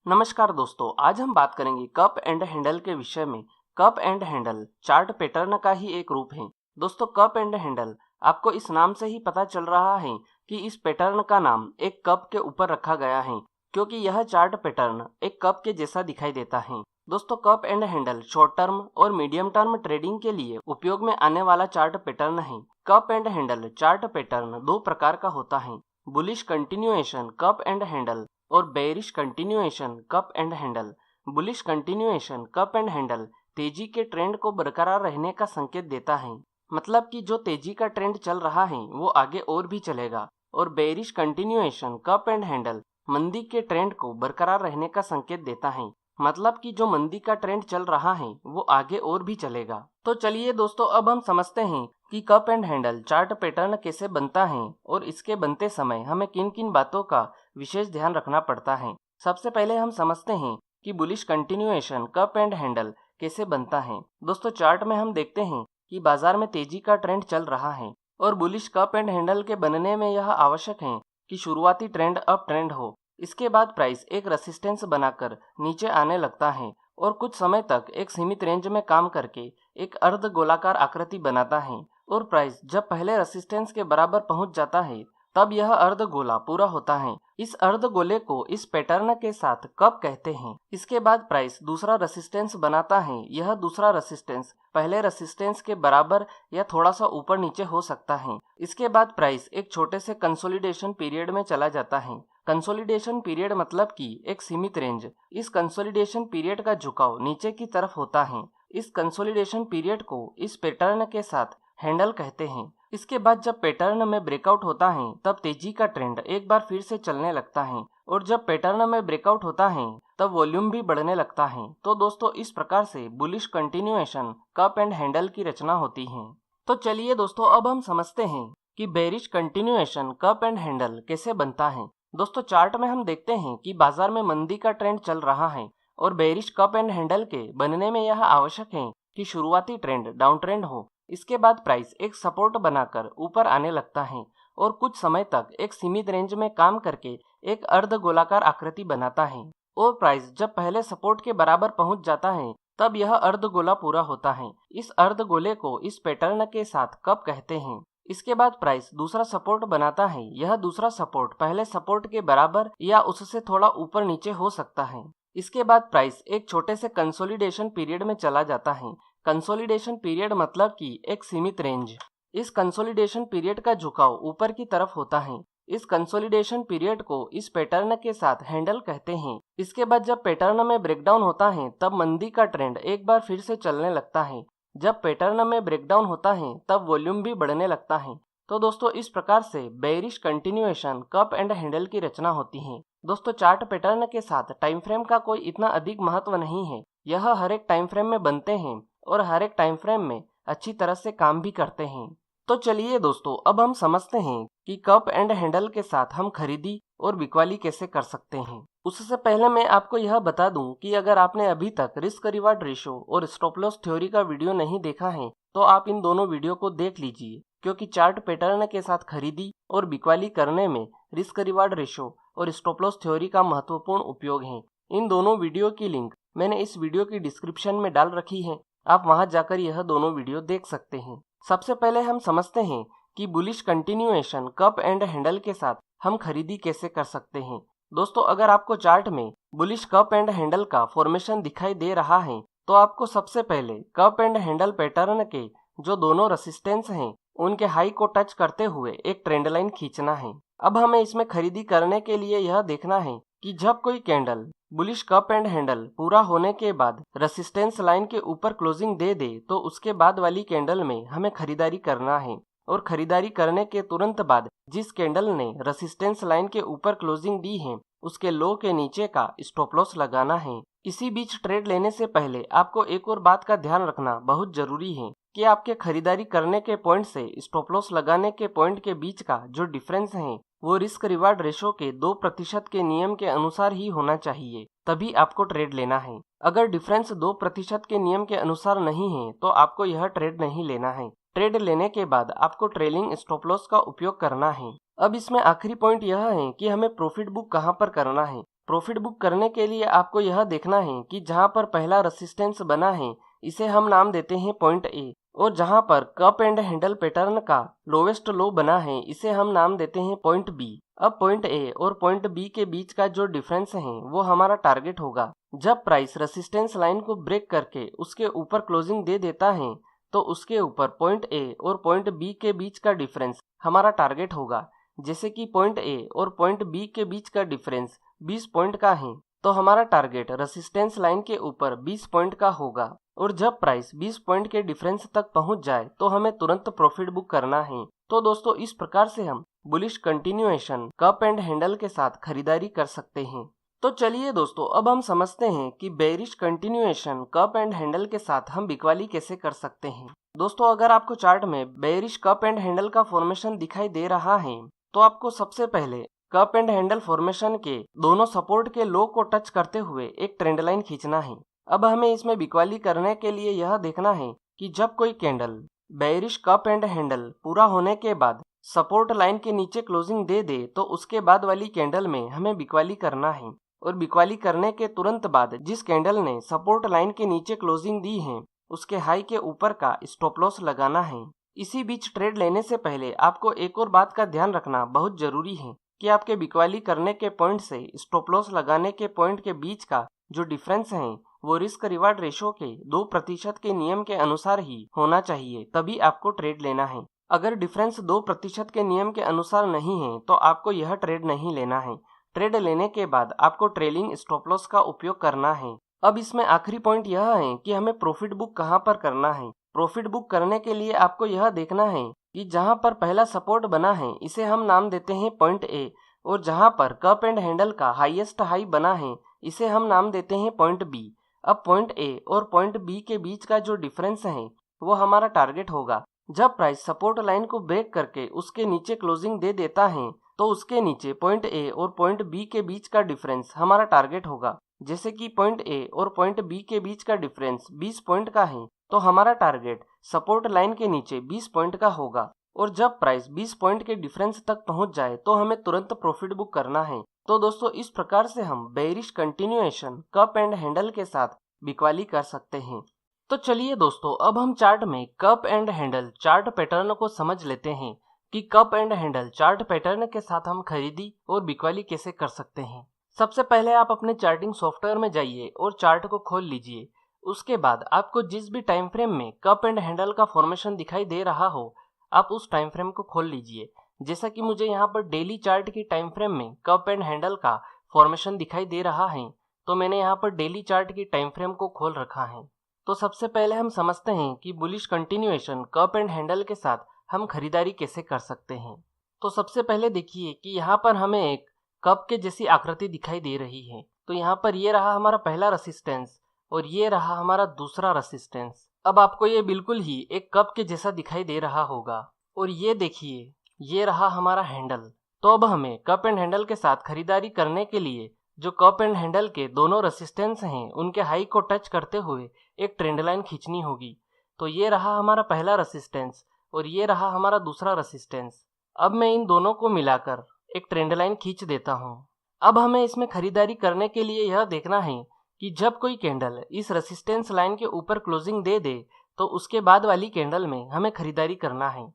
नमस्कार दोस्तों, आज हम बात करेंगे कप एंड हैंडल के विषय में। Cup and handle chart pattern का ही एक रूप है। दोस्तों, कप एंड हैंडल आपको इस नाम से ही पता चल रहा है कि इस पैटर्न का नाम एक कप के ऊपर रखा गया है, क्योंकि यह चार्ट पैटर्न एक कप के जैसा दिखाई देता है। दोस्तों, cup and handle short term और मीडियम टर्म ट्रेडिंग के लिए उपयोग में आने वाला चार्ट पैटर्न है। Cup and handle chart pattern दो प्रकार का होता है, bullish continuation cup and handle और bearish continuation cup and handle. Bullish continuation cup and handle तेजी के ट्रेंड को बरकरार रहने का संकेत देता है, मतलब कि जो तेजी का ट्रेंड चल रहा है वो आगे और भी चलेगा। और bearish continuation cup and handle मंदी के ट्रेंड को बरकरार रहने का संकेत देता है, मतलब कि जो मंदी का ट्रेंड चल रहा है वो आगे और भी चलेगा। तो चलिए दोस्तों, अब हम समझते हैं कि cup and handle chart pattern कैसे बनता है और इसके बनते समय हमें किन किन बातों का विशेष ध्यान रखना पड़ता है। सबसे पहले हम समझते हैं कि bullish continuation cup and handle कैसे बनता है। दोस्तों, चार्ट में हम देखते हैं कि बाजार में तेजी का ट्रेंड चल रहा है और बुलिश कप एंड हैंडल के बनने में यह आवश्यक है कि शुरुआती ट्रेंड अप ट्रेंड हो। इसके बाद प्राइस एक रेसिस्टेंस बनाकर नीचे आने लगता है और कुछ समय तक एक सीमित रेंज में काम करके एक अर्ध गोलाकार आकृति बनाता है। और प्राइस जब पहले रेसिस्टेंस के बराबर पहुंच जाता है तब यह अर्ध गोला पूरा होता है। इस अर्ध गोले को इस पैटर्न के साथ कप कहते हैं। इसके बाद प्राइस दूसरा रेसिस्टेंस बनाता है। यह दूसरा रेसिस्टेंस पहले रेसिस्टेंस के बराबर या थोड़ा सा ऊपर नीचे हो सकता है। इसके बाद प्राइस एक छोटे से कंसोलिडेशन पीरियड में चला जाता है। कंसोलिडेशन पीरियड मतलब कि एक सीमित रेंज। इस कंसोलिडेशन पीरियड का झुकाव नीचे की तरफ होता है। इस कंसोलिडेशन पीरियड को इस पैटर्न के साथ हैंडल कहते हैं। इसके बाद जब पैटर्न में ब्रेकआउट होता है तब तेजी का ट्रेंड एक बार फिर से चलने लगता है और जब पैटर्न में ब्रेकआउट होता है तब वॉल्यूम भी बढ़ने लगता है। तो दोस्तों, इस प्रकार से bullish continuation cup and handle की रचना होती है। तो चलिए दोस्तों, अब हम समझते हैं कि bearish continuation cup and handle कैसे बनता है। दोस्तों, चार्ट में हम देखते हैं कि बाजार में मंदी का ट्रेंड चल रहा है और बेरिश कप एंड हैंडल के बनने में यह आवश्यक है कि शुरुआती ट्रेंड डाउन ट्रेंड हो। इसके बाद प्राइस एक सपोर्ट बनाकर ऊपर आने लगता है और कुछ समय तक एक सीमित रेंज में काम करके एक अर्ध गोलाकार आकृति बनाता है। और प्राइस जब पहले सपोर्ट के बराबर पहुंच जाता है तब यह अर्ध गोला पूरा होता है। इस अर्ध गोले को इस पैटर्न के साथ कप कहते हैं। इसके बाद प्राइस दूसरा सपोर्ट बनाता है। यह दूसरा सपोर्ट पहले सपोर्ट के बराबर या उससे थोड़ा ऊपर नीचे हो सकता है। इसके बाद प्राइस एक छोटे से कंसोलिडेशन पीरियड में चला जाता है। कंसोलिडेशन पीरियड मतलब कि एक सीमित रेंज। इस कंसोलिडेशन पीरियड का झुकाव ऊपर की तरफ होता है। इस कंसोलिडेशन पीरियड को इस पैटर्न के साथ हैंडल कहते हैं। इसके बाद जब पैटर्न में ब्रेकडाउन होता है तब मंदी का ट्रेंड एक बार फिर से चलने लगता है। जब पैटर्न में ब्रेकडाउन होता है तब वॉल्यूम भी बढ़ने लगता है। तो दोस्तों, इस प्रकार से bearish continuation cup and handle की रचना होती है। दोस्तों, चार्ट पैटर्न के साथ टाइम फ्रेम का कोई इतना अधिक महत्व नहीं है। यह हर एक टाइम फ्रेम में बनते हैं और हर एक टाइम फ्रेम में अच्छी तरह से काम भी करते हैं। तो चलिए दोस्तों, अब हम समझते हैं कि कप एंड हैंडल के साथ हम खरीदी और बिकवाली कैसे कर सकते हैं। उससे पहले मैं आपको यह बता दूं कि अगर आपने अभी तक रिस्क रिवार्ड रेशो और स्टॉप लॉस थ्योरी का वीडियो नहीं देखा है तो आप इन दोनों वीडियो को देख लीजिए, क्योंकि चार्ट पैटर्न के साथ खरीदी और बिकवाली करने में रिस्क रिवार्ड रेशो और स्टॉप लॉस थ्योरी का महत्वपूर्ण उपयोग है। इन दोनों वीडियो की लिंक मैंने इस वीडियो की डिस्क्रिप्शन में डाल रखी है। आप वहां जाकर यह दोनों वीडियो देख सकते हैं। सबसे पहले हम समझते हैं कि bullish continuation cup and handle के साथ हम खरीदी कैसे कर सकते हैं। दोस्तों, अगर आपको चार्ट में बुलिश कप एंड हैंडल का फॉर्मेशन दिखाई दे रहा है तो आपको सबसे पहले कप एंड हैंडल पैटर्न के जो दोनों रेसिस्टेंस हैं उनके हाई को टच करते हुए एक ट्रेंड लाइन खींचना है। अब हमें इसमें खरीदी करने के लिए यह देखना है कि जब कोई candle bullish cup and handle पूरा होने के बाद रेसिस्टेंस लाइन के ऊपर क्लोजिंग दे दे तो उसके बाद वाली कैंडल में हमें खरीदारी करना है। और खरीदारी करने के तुरंत बाद जिस कैंडल ने रेसिस्टेंस लाइन के ऊपर क्लोजिंग दी है उसके लो के नीचे का स्टॉप लॉस लगाना है। इसी बीच ट्रेड लेने से पहले आपको एक और बात का ध्यान रखना बहुत जरूरी है कि आपके खरीदारी करने के पॉइंट से स्टॉप लॉस लगाने के पॉइंट के बीच का जो डिफरेंस है वो रिस्क रिवार्ड रेशो के 2% के नियम के अनुसार ही होना चाहिए, तभी आपको ट्रेड लेना है। अगर डिफरेंस 2% के नियम के अनुसार नहीं है तो आपको यह ट्रेड नहीं लेना है। ट्रेड लेने के बाद आपको ट्रेलिंग स्टॉप लॉस का उपयोग करना है। अब इसमें आखिरी पॉइंट यह है कि हमें प्रॉफिट बुक कहां पर करना है। प्रॉफिट बुक करने के लिए आपको यह देखना है कि जहां पर पहला रेसिस्टेंस बना है इसे हम नाम देते हैं पॉइंट ए, और जहां पर कप एंड हैंडल पैटर्न का लोवेस्ट लो बना है इसे हम नाम देते हैं पॉइंट बी। अब पॉइंट ए और पॉइंट बी के बीच का जो डिफरेंस है वो हमारा टारगेट होगा। जब प्राइस रेसिस्टेंस लाइन को ब्रेक करके उसके ऊपर क्लोजिंग दे देता है तो उसके ऊपर पॉइंट ए और पॉइंट बी के बीच का डिफरेंस हमारा टारगेट होगा। जैसे कि पॉइंट ए और पॉइंट बी के बीच का डिफरेंस 20 पॉइंट का है तो हमारा टारगेट रेसिस्टेंस लाइन के ऊपर 20 पॉइंट का होगा, और जब प्राइस 20 पॉइंट के डिफरेंस तक पहुंच जाए तो हमें तुरंत प्रॉफिट बुक करना है। तो दोस्तों इस प्रकार से हम bullish continuation cup and handle के साथ खरीदारी कर सकते हैं। तो चलिए दोस्तों अब हम समझते हैं कि bearish continuation cup and handle के साथ हम बिकवाली कैसे कर सकते हैं। दोस्तों अगर आपको चार्ट में बेरिश कप एंड हैंडल का फॉर्मेशन दिखाई दे रहा है तो आपको सबसे पहले कप एंड हैंडल फॉर्मेशन के दोनों सपोर्ट के लो को टच करते हुए एक ट्रेंड लाइन खींचना है। अब हमें इसमें बिकवाली करने के लिए यह देखना है कि जब कोई candle bearish cup and handle पूरा होने के बाद सपोर्ट लाइन के नीचे क्लोजिंग दे दे तो उसके बाद वाली कैंडल में हमें बिकवाली करना है, और बिकवाली करने के तुरंत बाद जिस कैंडल ने सपोर्ट लाइन के नीचे क्लोजिंग दी है उसके हाई के ऊपर का स्टॉप लॉस लगाना है। इसी बीच ट्रेड लेने से पहले आपको एक और बात का ध्यान रखना बहुत जरूरी है कि आपके बिकवाली करने के पॉइंट से स्टॉप लॉस लगाने के पॉइंट के बीच का जो डिफरेंस है वो रिस्क रिवार्ड रेशो के 2% के नियम के अनुसार ही होना चाहिए, तभी आपको ट्रेड लेना है। अगर डिफरेंस 2% के नियम के अनुसार नहीं है तो आपको यह ट्रेड नहीं लेना है। ट्रेड लेने के बाद आपको ट्रेलिंग स्टॉप लॉस का उपयोग करना है। अब इसमें आखिरी पॉइंट यह है कि हमें प्रॉफिट बुक कहां पर करना है। प्रॉफिट बुक करने के लिए आपको यह देखना है कि जहां पर पहला सपोर्ट बना है इसे हम नाम देते हैं पॉइंट ए, और जहां पर कप एंड हैंडल का हाईएस्ट हाई बना है इसे हम नाम देते हैं पॉइंट बी। अब पॉइंट ए और पॉइंट बी के बीच का जो डिफरेंस है वो हमारा टारगेट होगा। जब प्राइस सपोर्ट लाइन को ब्रेक करके उसके नीचे क्लोजिंग दे देता है तो उसके नीचे पॉइंट ए और पॉइंट बी के बीच का डिफरेंस हमारा टारगेट होगा। जैसे कि पॉइंट ए और पॉइंट बी के बीच का डिफरेंस 20 पॉइंट का है तो हमारा टारगेट सपोर्ट लाइन के नीचे 20 पॉइंट का होगा, और जब प्राइस 20 पॉइंट के डिफरेंस तक पहुंच जाए तो हमें तुरंत प्रॉफिट बुक करना है। तो दोस्तों इस प्रकार से हम bearish continuation cup and handle के साथ बिकवाली कर सकते हैं। तो चलिए दोस्तों अब हम चार्ट में cup and handle chart pattern को समझ लेते हैं कि cup and handle chart pattern के साथ हम खरीदी और बिकवाली कैसे कर सकते हैं। सबसे पहले आप अपने चार्टिंग सॉफ्टवेयर में जाइए और चार्ट को खोल लीजिए। उसके बाद आपको जिस भी टाइम फ्रेम में कप एंड हैंडल का फॉर्मेशन दिखाई दे रहा हो आप उस टाइम फ्रेम को खोल लीजिए। जैसा कि मुझे यहाँ पर डेली चार्ट की टाइम फ्रेम में कप एंड हैंडल का फॉर्मेशन दिखाई दे रहा है तो मैंने यहाँ पर डेली चार्ट की टाइम फ्रेम को खोल रखा है। तो सबसे पहले हम समझते हैं कि bullish continuation cup and handle के साथ हम खरीदारी कैसे कर सकते हैं। तो सबसे पहले देखिए कि यहाँ पर हमें एक कप के जैसी आकृति दिखाई दे रही है। तो यहाँ पर ये रहा हमारा पहला रेसिस्टेंस और ये रहा हमारा दूसरा रेसिस्टेंस। अब आपको ये बिल्कुल ही एक कप के जैसा दिखाई दे रहा होगा, और ये देखिए ये रहा हमारा हैंडल। तो अब हमें कप एंड हैंडल के साथ खरीदारी करने के लिए जो कप एंड हैंडल के दोनों रेसिस्टेंस हैं उनके हाई को टच करते हुए एक ट्रेंड लाइन खींचनी होगी। तो ये रहा हमारा पहला रेसिस्टेंस और ये रहा हमारा दूसरा रेसिस्टेंस। अब मैं इन दोनों को मिलाकर एक ट्रेंड लाइन खींच देता हूँ। अब हमें इसमें खरीदारी करने के लिए यह देखना है कि जब कोई कैंडल इस रेसिस्टेंस लाइन के ऊपर क्लोजिंग दे दे तो उसके बाद वाली कैंडल में हमें खरीदारी करना है।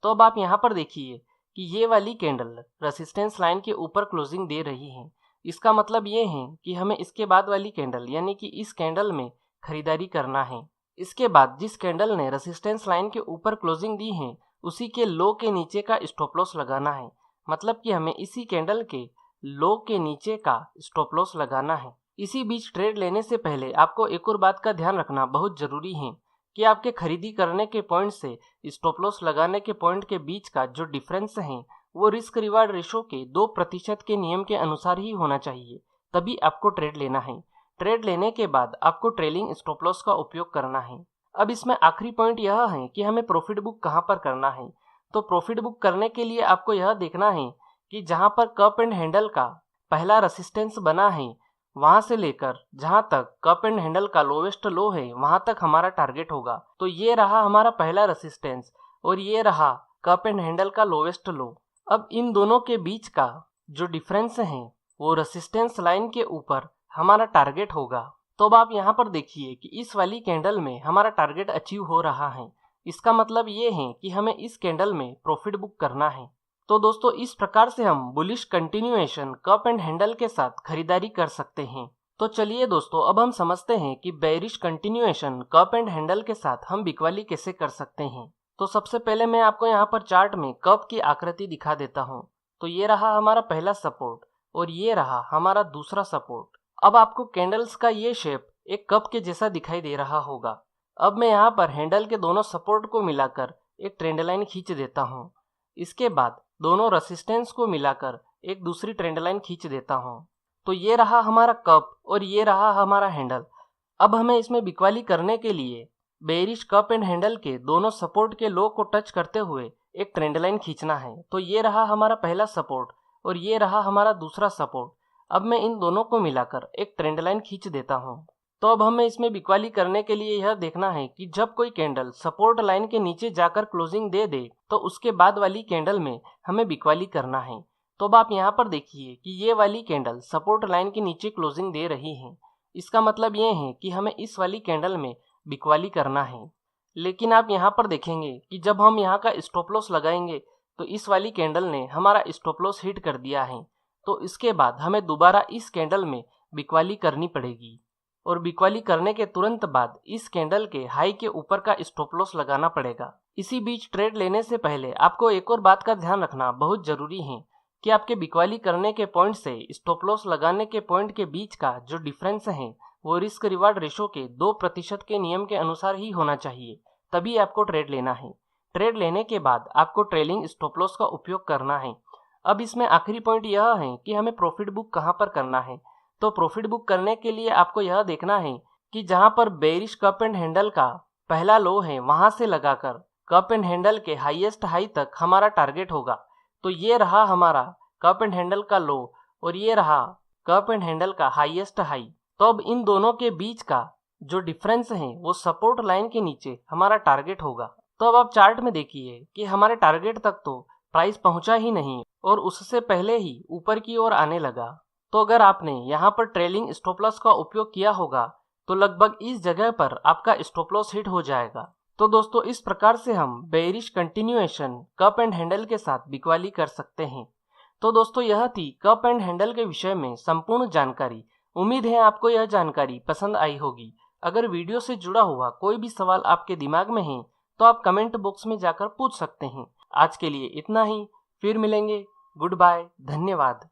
तो अब आप यहाँ पर देखिए कि ये वाली कैंडल रेसिस्टेंस लाइन के ऊपर क्लोजिंग दे रही है। इसका मतलब ये है कि हमें इसके बाद वाली कैंडल यानी कि इस कैंडल में खरीदारी करना है। इसके बाद जिस कैंडल ने रेसिस्टेंस लाइन के ऊपर क्लोजिंग दी है उसी के लो के नीचे का स्टॉप लॉस लगाना है। मतलब कि हमें इसी कैंडल के लो के नीचे का स्टॉप लॉस लगाना है। इसी बीच ट्रेड लेने से पहले आपको एक और बात का ध्यान रखना बहुत जरूरी है कि आपके खरीदी करने के पॉइंट से स्टॉप लॉस लगाने के पॉइंट के बीच का जो डिफरेंस है वो रिस्क रिवार्ड रेशो के 2% के नियम के अनुसार ही होना चाहिए, तभी आपको ट्रेड लेना है। ट्रेड लेने के बाद आपको ट्रेलिंग स्टॉप लॉस का उपयोग करना है। अब इसमें आखिरी पॉइंट यह है कि हमें प्रॉफिट बुक कहां पर करना है। तो प्रॉफिट बुक करने के लिए आपको यह देखना है कि जहां पर कप एंड हैंडल का पहला रेसिस्टेंस बना है वहां से लेकर जहां तक कप एंड हैंडल का लोवेस्ट लो है वहां तक हमारा टारगेट होगा। तो ये रहा हमारा पहला रेसिस्टेंस और ये रहा कप एंड हैंडल का लोवेस्ट लो। अब इन दोनों के बीच का जो डिफरेंस है वो रेसिस्टेंस लाइन के ऊपर हमारा टारगेट होगा। तो अब आप यहाँ पर देखिए कि इस वाली कैंडल में हमारा टारगेट अचीव हो रहा है। इसका मतलब ये है कि हमें इस कैंडल में प्रॉफिट बुक करना है। तो दोस्तों इस प्रकार से हम bullish continuation cup and handle के साथ खरीदारी कर सकते हैं। तो चलिए दोस्तों अब हम समझते हैं कि bearish continuation cup and handle के साथ हम बिकवाली कैसे कर सकते हैं। तो सबसे पहले मैं आपको यहाँ पर चार्ट में कप की आकृति दिखा देता हूँ। तो ये रहा हमारा पहला सपोर्ट और ये रहा हमारा दूसरा सपोर्ट। अब आपको कैंडल्स का ये शेप एक कप के जैसा दिखाई दे रहा होगा। अब मैं यहाँ पर हैंडल के दोनों सपोर्ट को मिलाकर एक ट्रेंड लाइन खींच देता हूँ। इसके बाद दोनों रेसिस्टेंस को मिलाकर एक दूसरी ट्रेंड लाइन खींच देता हूँ। तो ये रहा हमारा कप और ये रहा हमारा हैंडल। अब हमें इसमें बिकवाली करने के लिए बेयरिश कप एंड हैंडल के दोनों सपोर्ट के लो को टच करते हुए एक ट्रेंड लाइन खींचना है। तो ये रहा हमारा पहला सपोर्ट और ये रहा हमारा दूसरा सपोर्ट। अब मैं इन दोनों को मिलाकर एक ट्रेंड लाइन खींच देता हूँ। तो अब हमें इसमें बिकवाली करने के लिए यह देखना है कि जब कोई कैंडल सपोर्ट लाइन के नीचे जाकर क्लोजिंग दे दे तो उसके बाद वाली कैंडल में हमें बिकवाली करना है। तो अब आप यहाँ पर देखिए कि ये वाली कैंडल सपोर्ट लाइन के नीचे क्लोजिंग दे रही है। इसका मतलब ये है कि हमें इस वाली कैंडल में बिकवाली करना है। लेकिन आप यहाँ पर देखेंगे कि जब हम यहाँ का स्टॉप लॉस लगाएंगे तो इस वाली कैंडल ने हमारा स्टॉप लॉस हिट कर दिया है। तो इसके बाद हमें दोबारा इस कैंडल में बिकवाली करनी पड़ेगी और बिकवाली करने के तुरंत बाद इस कैंडल के हाई के ऊपर का स्टॉप लॉस लगाना पड़ेगा। इसी बीच ट्रेड लेने से पहले आपको एक और बात का ध्यान रखना बहुत जरूरी है कि आपके बिकवाली करने के पॉइंट से स्टॉप लॉस लगाने के पॉइंट के बीच का जो डिफरेंस है वो रिस्क रिवार्ड रेशो के 2% के नियम के अनुसार ही होना चाहिए, तभी आपको ट्रेड लेना है। ट्रेड लेने के बाद आपको ट्रेलिंग स्टॉप लॉस का उपयोग करना है। अब इसमें आखिरी पॉइंट यह है कि हमें प्रॉफिट बुक कहाँ पर करना है। तो प्रॉफिट बुक करने के लिए आपको यह देखना है कि जहां पर बेयरिश कप एंड हैंडल का पहला लो है वहां से लगाकर कप एंड हैंडल के हाईएस्ट हाई तक हमारा टारगेट होगा। तो ये रहा हमारा कप एंड हैंडल का लो और ये रहा कप एंड हैंडल का हाईएस्ट हाई। तो अब इन दोनों के बीच का जो डिफरेंस है वो सपोर्ट लाइन के नीचे हमारा टारगेट होगा। तो अब आप चार्ट में देखिए कि हमारे टारगेट तक तो प्राइस पहुंचा ही नहीं और उससे पहले ही ऊपर की ओर आने लगा। तो अगर आपने यहाँ पर ट्रेलिंग स्टॉप लॉस का उपयोग किया होगा तो लगभग इस जगह पर आपका स्टॉप लॉस हिट हो जाएगा। तो दोस्तों इस प्रकार से हम bearish continuation cup and handle के साथ बिकवाली कर सकते हैं। तो दोस्तों यह थी कप एंड हैंडल के विषय में संपूर्ण जानकारी। उम्मीद है आपको यह जानकारी पसंद आई होगी। अगर वीडियो से जुड़ा हुआ कोई भी सवाल आपके दिमाग में है तो आप कमेंट बॉक्स में जाकर पूछ सकते हैं। आज के लिए इतना ही, फिर मिलेंगे। गुड बाय, धन्यवाद।